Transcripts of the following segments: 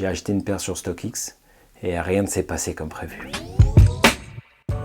J'ai acheté une paire sur StockX et rien ne s'est passé comme prévu.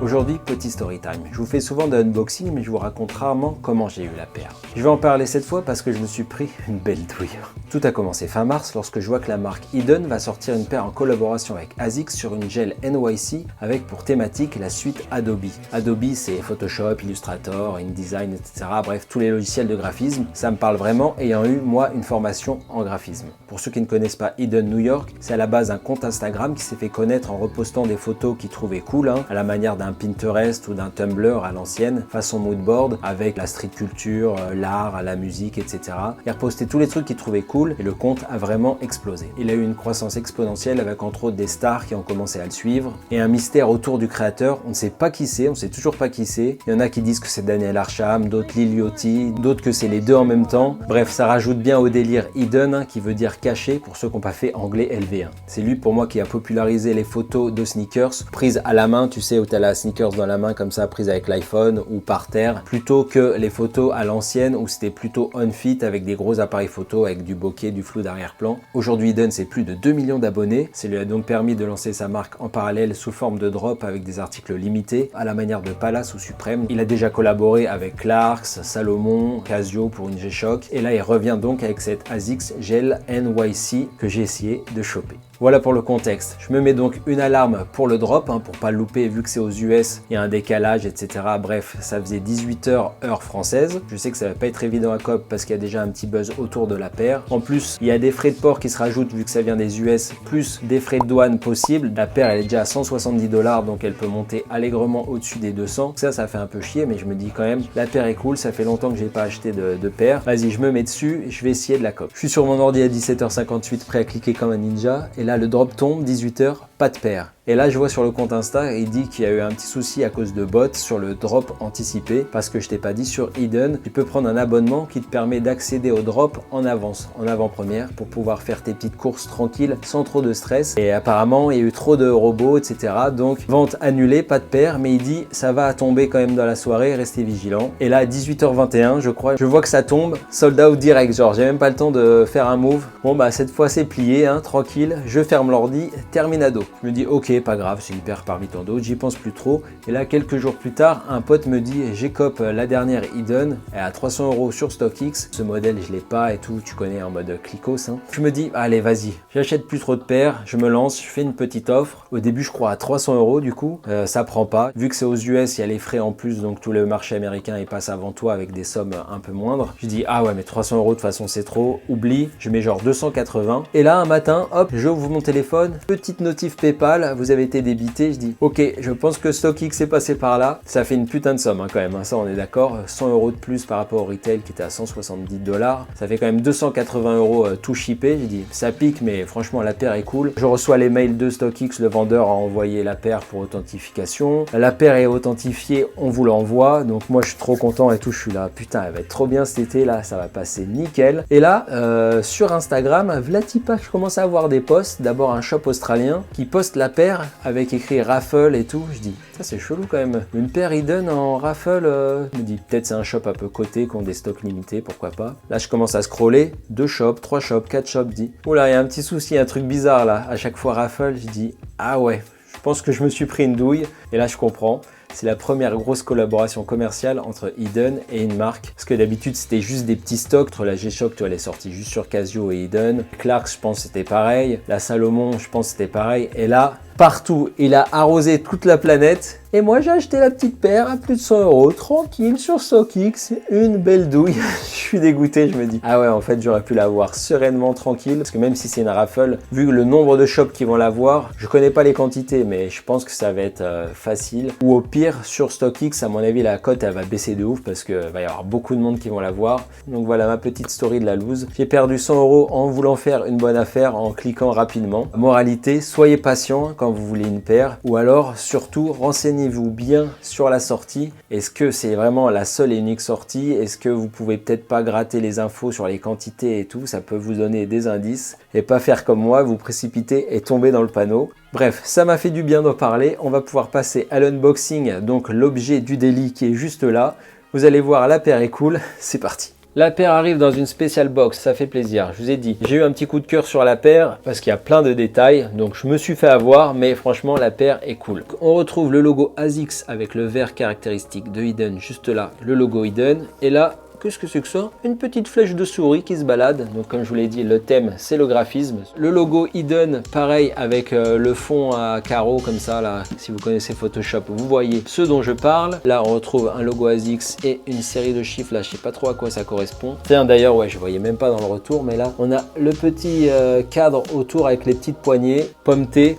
Aujourd'hui, petit story time. Je vous fais souvent de unboxing, mais je vous raconte rarement comment j'ai eu la paire. Je vais en parler cette fois parce que je me suis pris une belle douille. Tout a commencé fin mars lorsque je vois que la marque Eden va sortir une paire en collaboration avec ASICS sur une gel NYC avec pour thématique la suite Adobe. Adobe, c'est Photoshop, Illustrator, InDesign, etc. Bref, tous les logiciels de graphisme. Ça me parle vraiment, ayant eu, moi, une formation en graphisme. Pour ceux qui ne connaissent pas Eden New York, c'est à la base un compte Instagram qui s'est fait connaître en repostant des photos qu'il trouvait cool, à la manière d'un Pinterest ou d'un Tumblr à l'ancienne, façon moodboard, avec la street culture, l'art, la musique, etc. Il repostait tous les trucs qu'il trouvait cool et le compte a vraiment explosé. Il a eu une croissance exponentielle avec entre autres des stars qui ont commencé à le suivre et un mystère autour du créateur. On ne sait pas qui c'est, on ne sait toujours pas qui c'est. Il y en a qui disent que c'est Daniel Arsham, d'autres Lil Yachty, d'autres que c'est les deux en même temps. Bref, ça rajoute bien au délire Eden, qui veut dire caché pour ceux qui n'ont pas fait anglais LV1. C'est lui pour moi qui a popularisé les photos de sneakers prises à la main, tu sais, où tu as la sneakers dans la main comme ça, prise avec l'iPhone ou par terre, plutôt que les photos à l'ancienne où c'était plutôt on-fit avec des gros appareils photo avec du bokeh, du flou d'arrière-plan. Aujourd'hui, Eden, c'est plus de 2 millions d'abonnés. Ça lui a donc permis de lancer sa marque en parallèle sous forme de drop avec des articles limités à la manière de Palace ou Supreme. Il a déjà collaboré avec Clarks, Salomon, Casio pour une G-Shock et là il revient donc avec cette ASICS Gel NYC que j'ai essayé de choper. Voilà pour le contexte. Je me mets donc une alarme pour le drop, pour pas le louper vu que c'est aux US, il y a un décalage, etc. Bref, ça faisait 18h heure française. Je sais que ça va pas être évident à COP parce qu'il y a déjà un petit buzz autour de la paire. En plus, il y a des frais de port qui se rajoutent vu que ça vient des US, plus des frais de douane possibles. La paire, elle est déjà à 170 $, donc elle peut monter allègrement au-dessus des 200. Ça fait un peu chier, mais je me dis quand même, la paire est cool, ça fait longtemps que j'ai pas acheté de paire. Vas-y, je me mets dessus et je vais essayer de la COP. Je suis sur mon ordi à 17h58, prêt à cliquer comme un ninja. Et là, le drop tombe, 18h, pas de paire. Et là, je vois sur le compte Insta, il dit qu'il y a eu un petit souci à cause de bots sur le drop anticipé. Parce que je t'ai pas dit, sur Eden, tu peux prendre un abonnement qui te permet d'accéder au drop en avance, en avant-première, pour pouvoir faire tes petites courses tranquilles, sans trop de stress. Et apparemment, il y a eu trop de robots, etc. Donc, vente annulée, pas de paire, mais il dit, ça va tomber quand même dans la soirée, restez vigilants. Et là, à 18h21, je crois, je vois que ça tombe, sold out direct, genre, j'ai même pas le temps de faire un move. Bon, bah, cette fois, c'est plié, tranquille, je ferme l'ordi, terminado. Je me dis, ok, pas grave, c'est une paire parmi tant d'autres, j'y pense plus trop. Et là, quelques jours plus tard, un pote me dit, j'ai cop la dernière Eden, elle est à 300 € sur StockX. Ce modèle, je l'ai pas et tout, tu connais, en mode clicos. Je me dis, allez, vas-y, j'achète plus trop de paires, je me lance, je fais une petite offre. Au début, je crois à 300 € du coup, ça prend pas. Vu que c'est aux US, il y a les frais en plus, donc tout le marché américain, il passe avant toi avec des sommes un peu moindres. Je dis, ah ouais, mais 300 € de toute façon, c'est trop, oublie, je mets genre 280. Et là, un matin, hop, j'ouvre mon téléphone, petite notif PayPal, vous avez été débité, je dis ok, je pense que StockX est passé par là, ça fait une putain de somme quand même, ça on est d'accord, 100 € de plus par rapport au retail qui était à 170 $, ça fait quand même 280 € tout shippé. J'ai dit ça pique, mais franchement la paire est cool. Je reçois les mails de StockX, le vendeur a envoyé la paire pour authentification, la paire est authentifiée, on vous l'envoie, donc moi je suis trop content et tout, je suis là, putain elle va être trop bien cet été là, ça va passer nickel. Et là sur Instagram, vlatipa, je commence à avoir des posts, d'abord un shop australien qui poste la paire avec écrit raffle et tout. Je dis ça c'est chelou quand même, une paire Eden en raffle. Je me dis peut-être c'est un shop un peu coté qui ont des stocks limités, pourquoi pas. Là je commence à scroller, 2 shops, 3 shops, 4 shops, je dis oula il y a un petit souci, un truc bizarre là, à chaque fois raffle. Je dis ah ouais, je pense que je me suis pris une douille. Et là je comprends, c'est la première grosse collaboration commerciale entre Eden et une marque. Parce que d'habitude, c'était juste des petits stocks. Entre la G-Shock, tu vois, elle est sortie juste sur Casio et Eden. Clarks, je pense c'était pareil. La Salomon, je pense c'était pareil. Et là, partout, il a arrosé toute la planète. Et moi, j'ai acheté la petite paire à plus de 100 €, tranquille, sur StockX, une belle douille. Je suis dégoûté, je me dis. Ah ouais, en fait, j'aurais pu l'avoir sereinement, tranquille. Parce que même si c'est une raffle, vu le nombre de shops qui vont l'avoir, je connais pas les quantités, mais je pense que ça va être facile. Ou au pire, sur StockX, à mon avis, la cote, elle va baisser de ouf parce qu'il va y avoir beaucoup de monde qui vont l'avoir. Donc voilà ma petite story de la loose. J'ai perdu 100 € en voulant faire une bonne affaire, en cliquant rapidement. Moralité, soyez patient quand vous voulez une paire. Ou alors, surtout, renseignez-vous bien sur la sortie. Est-ce que c'est vraiment la seule et unique sortie? Est-ce que vous pouvez peut-être pas gratter les infos sur les quantités et tout? Ça peut vous donner des indices et pas faire comme moi, vous précipiter et tomber dans le panneau. Bref, ça m'a fait du bien d'en parler. On va pouvoir passer à l'unboxing, donc l'objet du délit qui est juste là. Vous allez voir, la paire est cool. C'est parti. La paire arrive dans une spécial box, ça fait plaisir. Je vous ai dit, j'ai eu un petit coup de cœur sur la paire parce qu'il y a plein de détails. Donc je me suis fait avoir, mais franchement la paire est cool. On retrouve le logo ASICS avec le vert caractéristique de Eden juste là, le logo Eden. Et là, qu'est-ce que c'est que ça? Une petite flèche de souris qui se balade. Donc comme je vous l'ai dit, le thème c'est le graphisme. Le logo Eden, pareil avec le fond à carreaux comme ça là. Si vous connaissez Photoshop, vous voyez ce dont je parle. Là on retrouve un logo ASICS et une série de chiffres là. Je sais pas trop à quoi ça correspond. Tiens d'ailleurs ouais, je voyais même pas dans le retour, mais là on a le petit cadre autour avec les petites poignées pommetées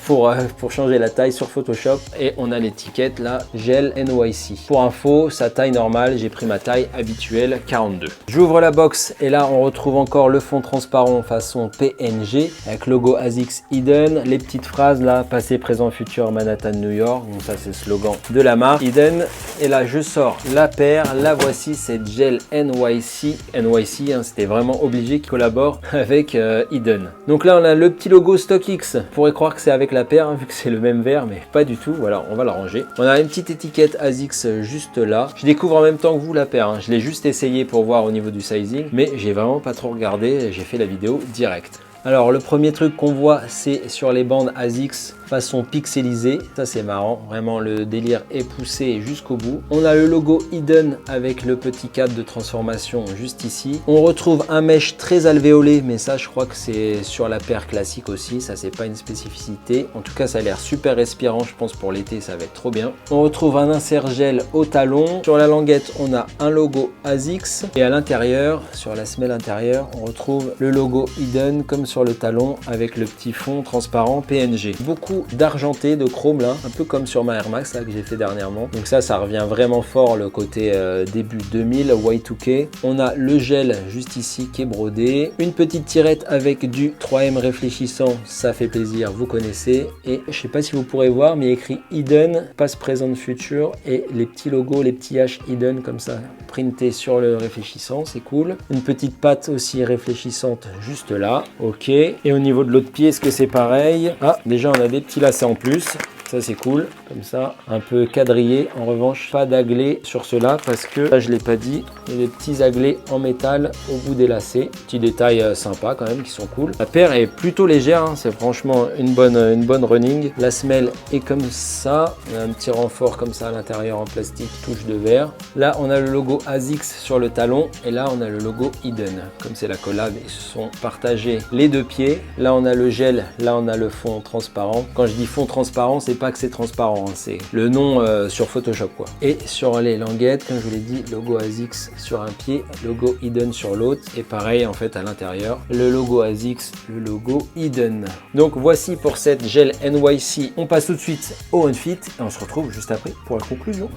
pour changer la taille sur Photoshop. Et on a l'étiquette là, Gel NYC. Pour info, sa taille normale, j'ai pris ma taille habituelle. 42. J'ouvre la box et là on retrouve encore le fond transparent façon PNG avec logo ASICS Eden, les petites phrases là, passé, présent, futur, Manhattan, New York. Donc ça c'est le slogan de la marque Eden. Et là je sors la paire, la voici, c'est Gel NYC. NYC, hein, c'était vraiment obligé qu'ils collaborent avec Eden. Donc là on a le petit logo StockX. On pourrait croire que c'est avec la paire hein, vu que c'est le même vert, mais pas du tout. Voilà, on va le ranger. On a une petite étiquette ASICS juste là. Je découvre en même temps que vous la paire. Hein. Je l'ai juste essayé pour voir au niveau du sizing, mais j'ai vraiment pas trop regardé, j'ai fait la vidéo direct. Alors le premier truc qu'on voit c'est sur les bandes ASICS façon pixelisée, ça c'est marrant, vraiment le délire est poussé jusqu'au bout. On a le logo Eden avec le petit cadre de transformation juste ici. On retrouve un mesh très alvéolé, mais ça je crois que c'est sur la paire classique aussi, ça c'est pas une spécificité. En tout cas ça a l'air super respirant, je pense pour l'été ça va être trop bien. On retrouve un insert gel au talon. Sur la languette on a un logo ASICS et à l'intérieur, sur la semelle intérieure, on retrouve le logo Eden comme sur le talon avec le petit fond transparent PNG. Beaucoup d'argenté, de chrome là, un peu comme sur ma Air Max là que j'ai fait dernièrement. Donc ça revient vraiment fort le côté début 2000 Y2K. On a le gel juste ici qui est brodé, une petite tirette avec du 3M réfléchissant, ça fait plaisir, vous connaissez. Et je sais pas si vous pourrez voir, mais il y a écrit Eden, passe, présent, futur et les petits logos, les petits H Eden comme ça printé sur le réfléchissant, c'est cool. Une petite patte aussi réfléchissante juste là, ok. Et au niveau de l'autre pied, est-ce que c'est pareil? Ah, déjà on a des petits lacets en plus. Ça c'est cool, comme ça, un peu quadrillé. En revanche, pas d'aglé sur cela parce que, là je l'ai pas dit, il y a des petits aglés en métal au bout des lacets. Petits détails sympas quand même qui sont cool. La paire est plutôt légère, hein, c'est franchement une bonne running. La semelle est comme ça, on a un petit renfort comme ça à l'intérieur en plastique, touche de verre. Là on a le logo ASICS sur le talon et là on a le logo Eden. Comme c'est la collab, ils se sont partagés les deux pieds. Là on a le gel, là on a le fond transparent. Quand je dis fond transparent, c'est pas que c'est transparent, hein, c'est le nom sur Photoshop quoi. Et sur les languettes, comme je vous l'ai dit, logo ASICS sur un pied, logo Eden sur l'autre, et pareil en fait à l'intérieur, le logo ASICS, le logo Eden. Donc voici pour cette Gel NYC. On passe tout de suite au Unfit et on se retrouve juste après pour la conclusion.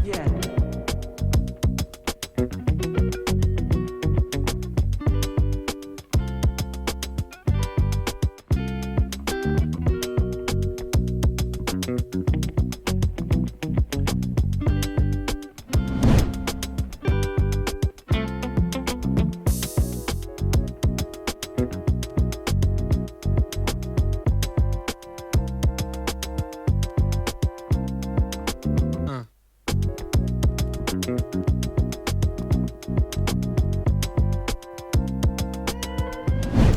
Yeah.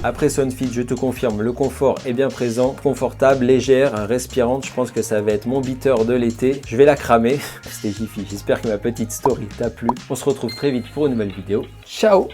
Après ce Unfit, je te confirme, le confort est bien présent, confortable, légère, respirante. Je pense que ça va être mon beater de l'été. Je vais la cramer. C'était Jiffy. J'espère que ma petite story t'a plu. On se retrouve très vite pour une nouvelle vidéo. Ciao!